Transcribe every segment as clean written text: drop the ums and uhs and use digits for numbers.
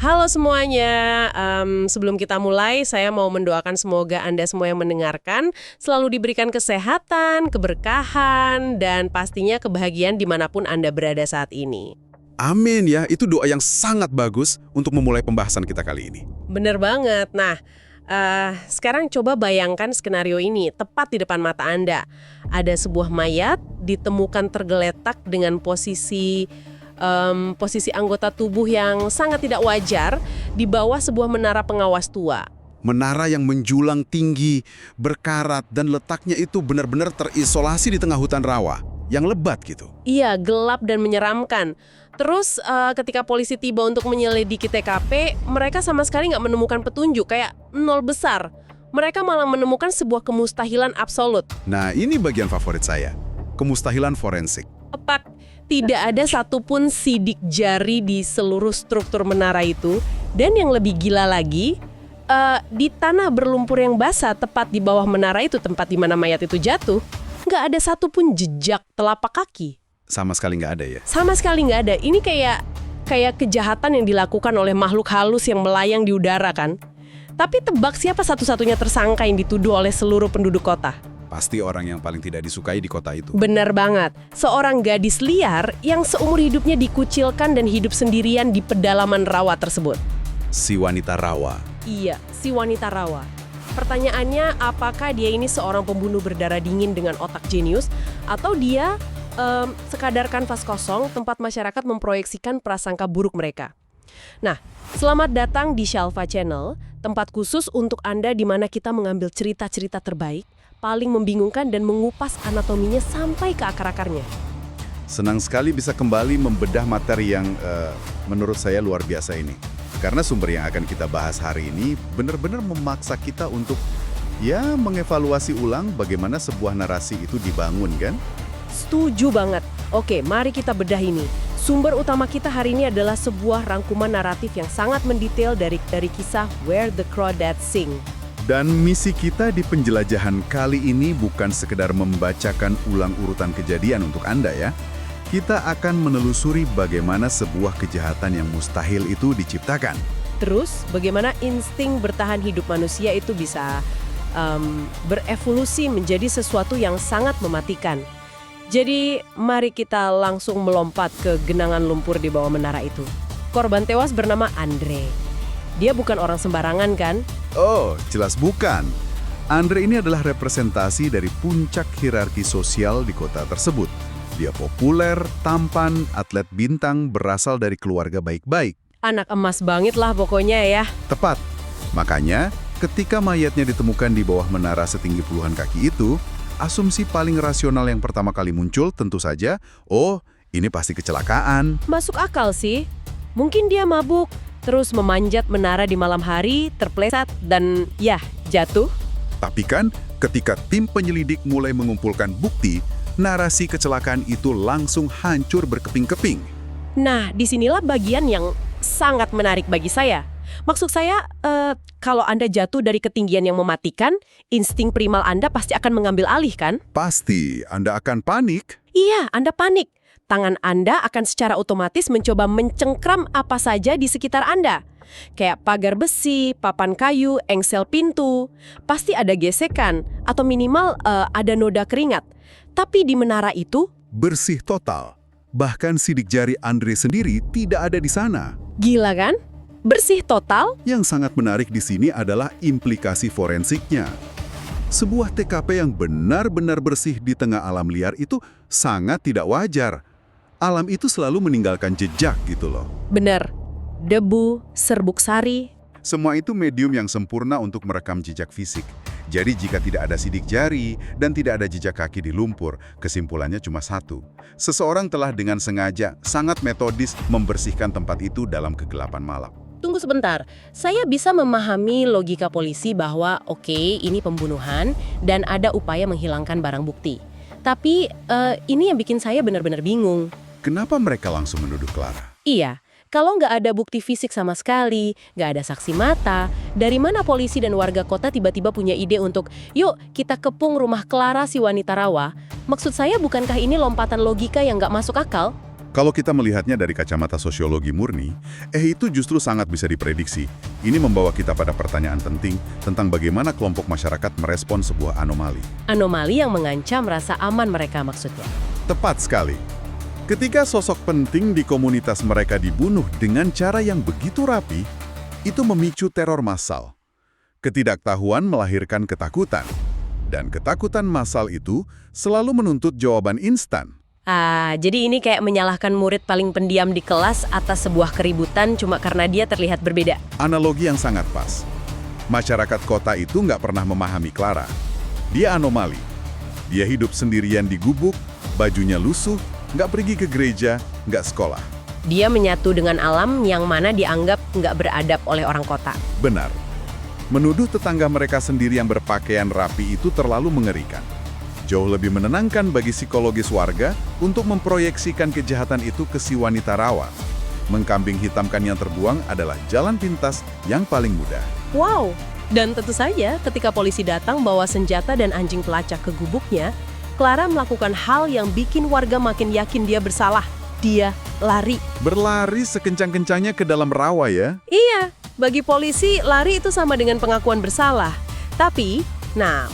Halo semuanya, sebelum kita mulai, saya mau mendoakan semoga Anda semua yang mendengarkan selalu diberikan kesehatan, keberkahan, dan pastinya kebahagiaan dimanapun Anda berada saat ini. Amin ya, itu doa yang sangat bagus untuk memulai pembahasan kita kali ini. Bener banget. Nah, sekarang coba bayangkan skenario ini tepat di depan mata Anda. Ada sebuah mayat ditemukan tergeletak dengan posisi anggota tubuh yang sangat tidak wajar di bawah sebuah menara pengawas tua. Menara yang menjulang tinggi, berkarat, dan letaknya itu benar-benar terisolasi di tengah hutan rawa, yang lebat gitu. Iya, gelap dan menyeramkan. Terus ketika polisi tiba untuk menyelidiki TKP, mereka sama sekali nggak menemukan petunjuk, kayak nol besar. Mereka malah menemukan sebuah kemustahilan absolut. Nah, ini bagian favorit saya, kemustahilan forensik. Tepat, tidak ada satupun sidik jari di seluruh struktur menara itu. Dan yang lebih gila lagi, di tanah berlumpur yang basah tepat di bawah menara itu, tempat di mana mayat itu jatuh, nggak ada satupun jejak telapak kaki. Sama sekali nggak ada ya? Sama sekali nggak ada. Ini kayak kejahatan yang dilakukan oleh makhluk halus yang melayang di udara kan. Tapi tebak siapa satu-satunya tersangka yang dituduh oleh seluruh penduduk kota? Pasti orang yang paling tidak disukai di kota itu. Benar banget. Seorang gadis liar yang seumur hidupnya dikucilkan dan hidup sendirian di pedalaman rawa tersebut. Si wanita rawa. Iya, si wanita rawa. Pertanyaannya, apakah dia ini seorang pembunuh berdarah dingin dengan otak jenius, atau dia sekadar kanvas kosong tempat masyarakat memproyeksikan prasangka buruk mereka? Nah, selamat datang di Shalva Channel, tempat khusus untuk Anda di mana kita mengambil cerita-cerita terbaik, paling membingungkan dan mengupas anatominya sampai ke akar-akarnya. Senang sekali bisa kembali membedah materi yang menurut saya luar biasa ini. Karena sumber yang akan kita bahas hari ini benar-benar memaksa kita untuk mengevaluasi ulang bagaimana sebuah narasi itu dibangun kan? Setuju banget. Oke, mari kita bedah ini. Sumber utama kita hari ini adalah sebuah rangkuman naratif yang sangat mendetail dari kisah Where the Crawdads Sing. Dan misi kita di penjelajahan kali ini bukan sekedar membacakan ulang urutan kejadian untuk Anda ya. Kita akan menelusuri bagaimana sebuah kejahatan yang mustahil itu diciptakan. Terus, bagaimana insting bertahan hidup manusia itu bisa berevolusi menjadi sesuatu yang sangat mematikan. Jadi, mari kita langsung melompat ke genangan lumpur di bawah menara itu. Korban tewas bernama Andre. Dia bukan orang sembarangan kan? Oh, jelas bukan. Andre ini adalah representasi dari puncak hierarki sosial di kota tersebut. Dia populer, tampan, atlet bintang, berasal dari keluarga baik-baik. Anak emas banget lah pokoknya ya. Tepat. Makanya, ketika mayatnya ditemukan di bawah menara setinggi puluhan kaki itu, asumsi paling rasional yang pertama kali muncul tentu saja, oh, ini pasti kecelakaan. Masuk akal sih. Mungkin dia mabuk, terus memanjat menara di malam hari, terpleset, dan jatuh. Tapi kan, ketika tim penyelidik mulai mengumpulkan bukti, narasi kecelakaan itu langsung hancur berkeping-keping. Nah, disinilah bagian yang sangat menarik bagi saya. Maksud saya, kalau Anda jatuh dari ketinggian yang mematikan, insting primal Anda pasti akan mengambil alih kan? Pasti, Anda akan panik. Iya, Anda panik. Tangan Anda akan secara otomatis mencoba mencengkram apa saja di sekitar Anda. Kayak pagar besi, papan kayu, engsel pintu. Pasti ada gesekan, atau minimal ada noda keringat. Tapi di menara itu bersih total. Bahkan sidik jari Andre sendiri tidak ada di sana. gila kan? Bersih total. Yang sangat menarik di sini adalah implikasi forensiknya. Sebuah TKP yang benar-benar bersih di tengah alam liar itu sangat tidak wajar. Alam itu selalu meninggalkan jejak gitu loh. Bener. Debu, serbuk sari. Semua itu medium yang sempurna untuk merekam jejak fisik. Jadi jika tidak ada sidik jari dan tidak ada jejak kaki di lumpur, kesimpulannya cuma satu. Seseorang telah dengan sengaja, sangat metodis membersihkan tempat itu dalam kegelapan malam. Tunggu sebentar, saya bisa memahami logika polisi bahwa oke, ini pembunuhan dan ada upaya menghilangkan barang bukti. Tapi ini yang bikin saya benar-benar bingung. Kenapa mereka langsung menuduh Clara? Iya, kalau nggak ada bukti fisik sama sekali, nggak ada saksi mata, dari mana polisi dan warga kota tiba-tiba punya ide untuk, yuk kita kepung rumah Clara si wanita rawa? Maksud saya bukankah ini lompatan logika yang nggak masuk akal? Kalau kita melihatnya dari kacamata sosiologi murni, itu justru sangat bisa diprediksi. Ini membawa kita pada pertanyaan penting tentang bagaimana kelompok masyarakat merespon sebuah anomali. Anomali yang mengancam rasa aman mereka maksudnya. Tepat sekali. Ketika sosok penting di komunitas mereka dibunuh dengan cara yang begitu rapi, itu memicu teror massal. Ketidaktahuan melahirkan ketakutan. Dan ketakutan massal itu selalu menuntut jawaban instan. Jadi ini kayak menyalahkan murid paling pendiam di kelas atas sebuah keributan cuma karena dia terlihat berbeda. Analogi yang sangat pas. Masyarakat kota itu nggak pernah memahami Clara. Dia anomali. Dia hidup sendirian di gubuk, bajunya lusuh, nggak pergi ke gereja, nggak sekolah. Dia menyatu dengan alam yang mana dianggap nggak beradab oleh orang kota. Benar. Menuduh tetangga mereka sendiri yang berpakaian rapi itu terlalu mengerikan. Jauh lebih menenangkan bagi psikologis warga untuk memproyeksikan kejahatan itu ke si wanita rawa. Mengkambing hitamkan yang terbuang adalah jalan pintas yang paling mudah. Wow! Dan tentu saja ketika polisi datang bawa senjata dan anjing pelacak ke gubuknya, Clara melakukan hal yang bikin warga makin yakin dia bersalah. Dia lari. Berlari sekencang-kencangnya ke dalam rawa ya? Iya, bagi polisi lari itu sama dengan pengakuan bersalah. Tapi,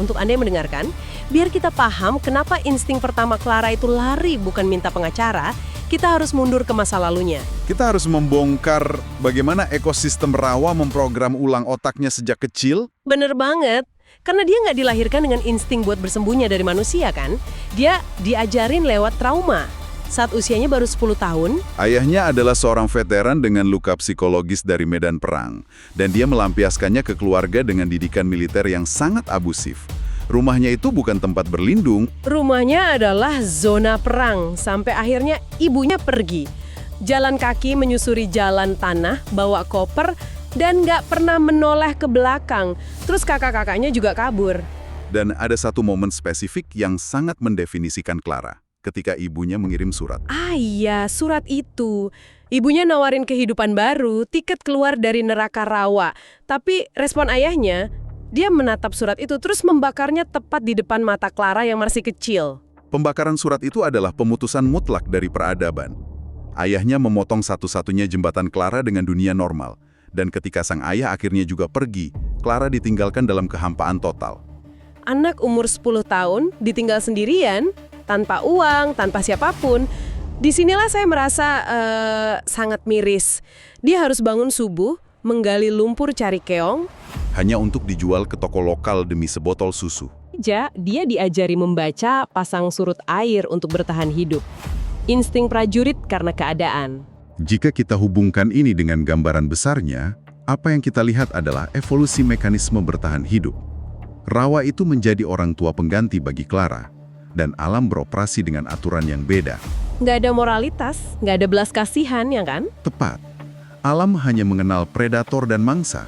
untuk Anda yang mendengarkan, biar kita paham kenapa insting pertama Clara itu lari bukan minta pengacara, kita harus mundur ke masa lalunya. Kita harus membongkar bagaimana ekosistem rawa memprogram ulang otaknya sejak kecil. Bener banget. Karena dia nggak dilahirkan dengan insting buat bersembunyi dari manusia kan. Dia diajarin lewat trauma. Saat usianya baru 10 tahun, Ayahnya adalah seorang veteran dengan luka psikologis dari medan perang. Dan dia melampiaskannya ke keluarga dengan didikan militer yang sangat abusif. Rumahnya itu bukan tempat berlindung. rumahnya adalah zona perang. Sampai akhirnya ibunya pergi. Jalan kaki menyusuri jalan tanah, bawa koper, dan nggak pernah menoleh ke belakang. Terus kakak-kakaknya juga kabur. Dan ada satu momen spesifik yang sangat mendefinisikan Clara. Ketika ibunya mengirim surat. Iya, surat itu. Ibunya nawarin kehidupan baru, tiket keluar dari neraka rawa. Tapi respon ayahnya, dia menatap surat itu terus membakarnya tepat di depan mata Clara yang masih kecil. Pembakaran surat itu adalah pemutusan mutlak dari peradaban. Ayahnya memotong satu-satunya jembatan Clara dengan dunia normal. Dan ketika sang ayah akhirnya juga pergi, Clara ditinggalkan dalam kehampaan total. Anak umur 10 tahun ditinggal sendirian, tanpa uang, tanpa siapapun. Disinilah saya merasa sangat miris. Dia harus bangun subuh, menggali lumpur cari keong. Hanya untuk dijual ke toko lokal demi sebotol susu. Dia diajari membaca, pasang surut air untuk bertahan hidup. Insting prajurit karena keadaan. Jika kita hubungkan ini dengan gambaran besarnya, apa yang kita lihat adalah evolusi mekanisme bertahan hidup. Rawa itu menjadi orang tua pengganti bagi Clara. Dan alam beroperasi dengan aturan yang beda. Nggak ada moralitas, nggak ada belas kasihan, ya kan? Tepat. Alam hanya mengenal predator dan mangsa.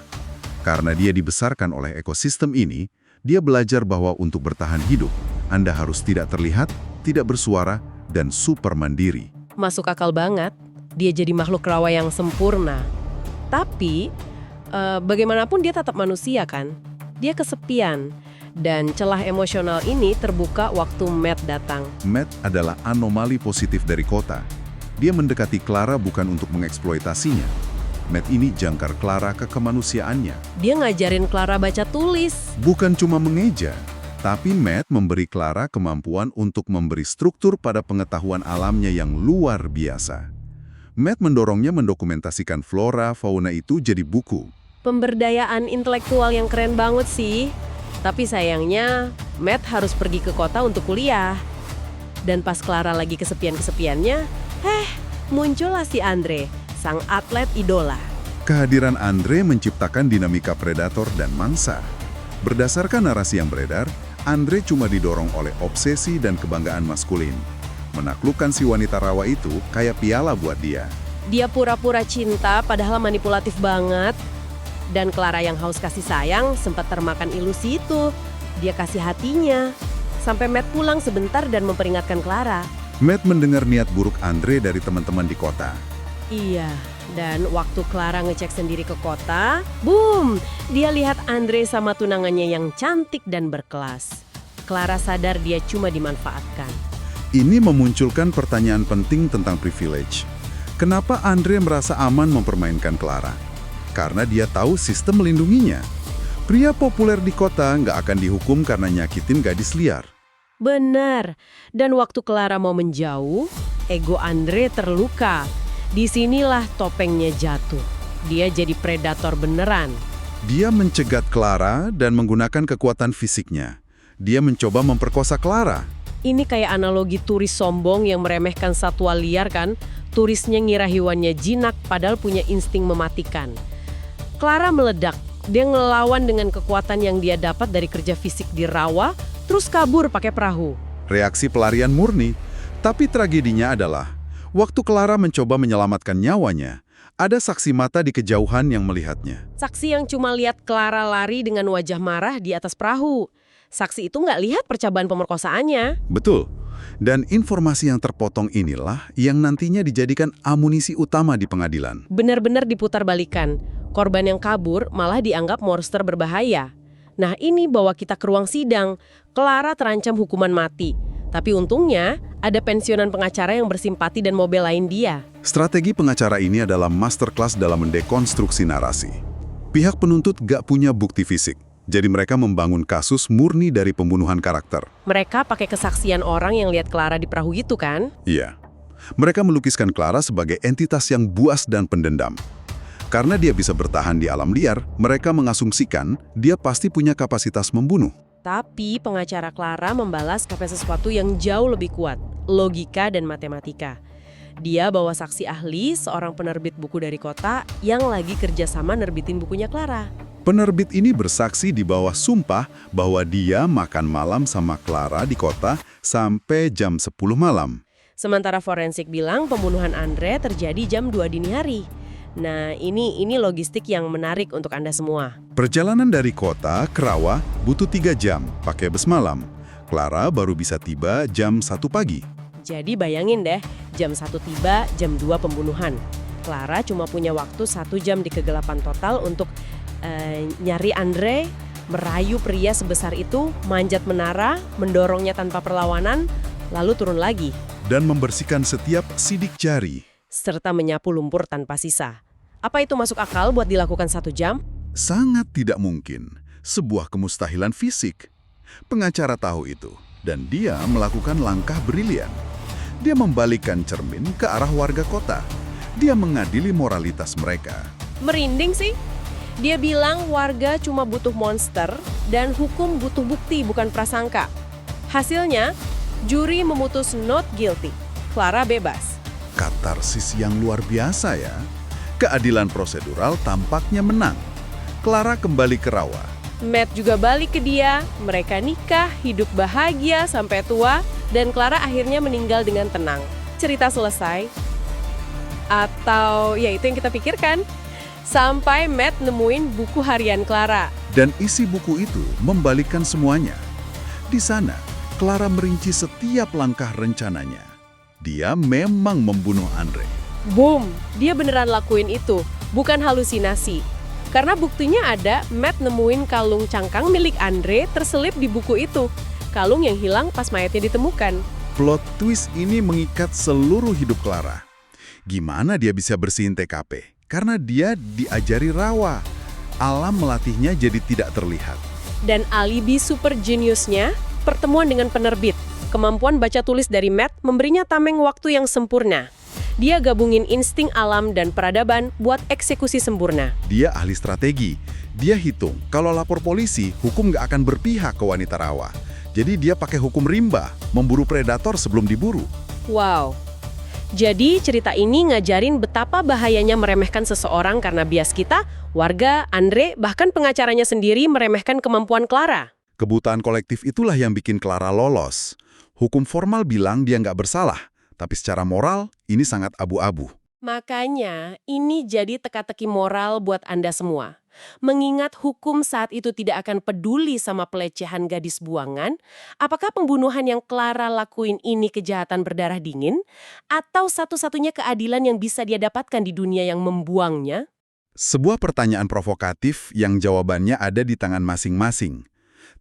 Karena dia dibesarkan oleh ekosistem ini, dia belajar bahwa untuk bertahan hidup, Anda harus tidak terlihat, tidak bersuara, dan super mandiri. Masuk akal banget. Dia jadi makhluk rawa yang sempurna. Tapi, bagaimanapun dia tetap manusia kan? Dia kesepian. Dan celah emosional ini terbuka waktu Matt datang. Matt adalah anomali positif dari kota. Dia mendekati Clara bukan untuk mengeksploitasinya. Matt ini jangkar Clara ke kemanusiaannya. Dia ngajarin Clara baca tulis. Bukan cuma mengeja, tapi Matt memberi Clara kemampuan untuk memberi struktur pada pengetahuan alamnya yang luar biasa. Matt mendorongnya mendokumentasikan flora, fauna itu jadi buku. Pemberdayaan intelektual yang keren banget sih. Tapi sayangnya, Matt harus pergi ke kota untuk kuliah. Dan pas Clara lagi kesepian-kesepiannya, muncullah si Andre, sang atlet idola. Kehadiran Andre menciptakan dinamika predator dan mangsa. Berdasarkan narasi yang beredar, Andre cuma didorong oleh obsesi dan kebanggaan maskulin. Menaklukkan si wanita rawa itu kayak piala buat dia. Dia pura-pura cinta padahal manipulatif banget. Dan Clara yang haus kasih sayang sempat termakan ilusi itu. Dia kasih hatinya. Sampai Matt pulang sebentar dan memperingatkan Clara. Matt mendengar niat buruk Andre dari teman-teman di kota. Iya, dan waktu Clara ngecek sendiri ke kota, boom! Dia lihat Andre sama tunangannya yang cantik dan berkelas. Clara sadar dia cuma dimanfaatkan. Ini memunculkan pertanyaan penting tentang privilege. Kenapa Andre merasa aman mempermainkan Clara? Karena dia tahu sistem melindunginya. Pria populer di kota nggak akan dihukum karena nyakitin gadis liar. Benar. Dan waktu Clara mau menjauh, ego Andre terluka. Disinilah topengnya jatuh. Dia jadi predator beneran. Dia mencegat Clara dan menggunakan kekuatan fisiknya. Dia mencoba memperkosa Clara. Ini kayak analogi turis sombong yang meremehkan satwa liar kan? Turisnya ngira hewannya jinak padahal punya insting mematikan. Clara meledak. Dia ngelawan dengan kekuatan yang dia dapat dari kerja fisik di rawa, terus kabur pakai perahu. Reaksi pelarian murni. Tapi tragedinya adalah, waktu Clara mencoba menyelamatkan nyawanya, ada saksi mata di kejauhan yang melihatnya. Saksi yang cuma lihat Clara lari dengan wajah marah di atas perahu. Saksi itu nggak lihat percobaan pemerkosaannya. Betul. Dan informasi yang terpotong inilah yang nantinya dijadikan amunisi utama di pengadilan. Benar-benar diputar-balikan. Korban yang kabur malah dianggap monster berbahaya. Nah ini bawa kita ke ruang sidang. Clara terancam hukuman mati. Tapi untungnya ada pensiunan pengacara yang bersimpati dan mau belain dia. Strategi pengacara ini adalah masterclass dalam mendekonstruksi narasi. Pihak penuntut gak punya bukti fisik. Jadi mereka membangun kasus murni dari pembunuhan karakter. Mereka pakai kesaksian orang yang lihat Clara di perahu gitu kan? Iya. Mereka melukiskan Clara sebagai entitas yang buas dan pendendam. Karena dia bisa bertahan di alam liar, mereka mengasumsikan dia pasti punya kapasitas membunuh. Tapi pengacara Clara membalas pakai sesuatu yang jauh lebih kuat, logika dan matematika. Dia bawa saksi ahli, seorang penerbit buku dari kota yang lagi kerjasama nerbitin bukunya Clara. Penerbit ini bersaksi di bawah sumpah bahwa dia makan malam sama Clara di kota sampai jam 10 malam. Sementara forensik bilang pembunuhan Andre terjadi jam 2 dini hari. Nah, ini logistik yang menarik untuk Anda semua. Perjalanan dari kota ke rawa butuh 3 jam pakai bus malam. Clara baru bisa tiba jam 1 pagi. Jadi bayangin deh, jam 1 tiba, jam 2 pembunuhan. Clara cuma punya waktu 1 jam di kegelapan total untuk nyari Andre, merayu pria sebesar itu, manjat menara, mendorongnya tanpa perlawanan, lalu turun lagi. Dan membersihkan setiap sidik jari. Serta menyapu lumpur tanpa sisa. Apa itu masuk akal buat dilakukan 1 jam? Sangat tidak mungkin. Sebuah kemustahilan fisik. Pengacara tahu itu. Dan dia melakukan langkah brilian. Dia membalikkan cermin ke arah warga kota. Dia mengadili moralitas mereka. Merinding sih. Dia bilang warga cuma butuh monster dan hukum butuh bukti bukan prasangka. Hasilnya, juri memutus not guilty. Clara bebas. Katarsis yang luar biasa ya. Keadilan prosedural tampaknya menang. Clara kembali ke rawa. Matt juga balik ke dia, mereka nikah, hidup bahagia sampai tua, dan Clara akhirnya meninggal dengan tenang. Cerita selesai. Atau ya itu yang kita pikirkan. Sampai Matt nemuin buku harian Clara. Dan isi buku itu membalikkan semuanya. Di sana, Clara merinci setiap langkah rencananya. Dia memang membunuh Andre. Boom, dia beneran lakuin itu, bukan halusinasi. Karena buktinya ada, Matt nemuin kalung cangkang milik Andre terselip di buku itu. Kalung yang hilang pas mayatnya ditemukan. Plot twist ini mengikat seluruh hidup Clara. Gimana dia bisa bersihin TKP? Karena dia diajari rawa. Alam melatihnya jadi tidak terlihat. Dan alibi super jeniusnya, pertemuan dengan penerbit. Kemampuan baca tulis dari Matt memberinya tameng waktu yang sempurna. Dia gabungin insting alam dan peradaban buat eksekusi sempurna. Dia ahli strategi. Dia hitung, kalau lapor polisi, hukum nggak akan berpihak ke wanita rawa. Jadi dia pakai hukum rimba, memburu predator sebelum diburu. Wow. Jadi cerita ini ngajarin betapa bahayanya meremehkan seseorang karena bias kita, warga, Andre, bahkan pengacaranya sendiri meremehkan kemampuan Clara. Kebutaan kolektif itulah yang bikin Clara lolos. Hukum formal bilang dia nggak bersalah, tapi secara moral ini sangat abu-abu. Makanya ini jadi teka-teki moral buat Anda semua. Mengingat hukum saat itu tidak akan peduli sama pelecehan gadis buangan, apakah pembunuhan yang Clara lakuin ini kejahatan berdarah dingin? Atau satu-satunya keadilan yang bisa dia dapatkan di dunia yang membuangnya? Sebuah pertanyaan provokatif yang jawabannya ada di tangan masing-masing.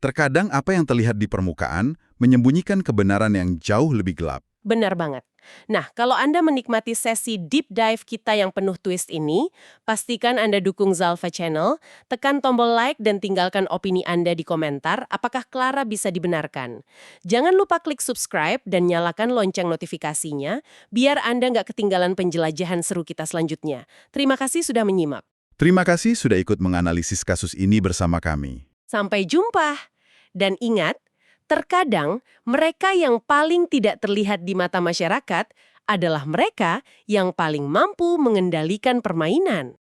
Terkadang apa yang terlihat di permukaan menyembunyikan kebenaran yang jauh lebih gelap. Benar banget. Nah, kalau Anda menikmati sesi deep dive kita yang penuh twist ini, pastikan Anda dukung Zalfa Channel, tekan tombol like dan tinggalkan opini Anda di komentar apakah Clara bisa dibenarkan. Jangan lupa klik subscribe dan nyalakan lonceng notifikasinya, biar Anda nggak ketinggalan penjelajahan seru kita selanjutnya. Terima kasih sudah menyimak. Terima kasih sudah ikut menganalisis kasus ini bersama kami. Sampai jumpa. Dan ingat, terkadang mereka yang paling tidak terlihat di mata masyarakat adalah mereka yang paling mampu mengendalikan permainan.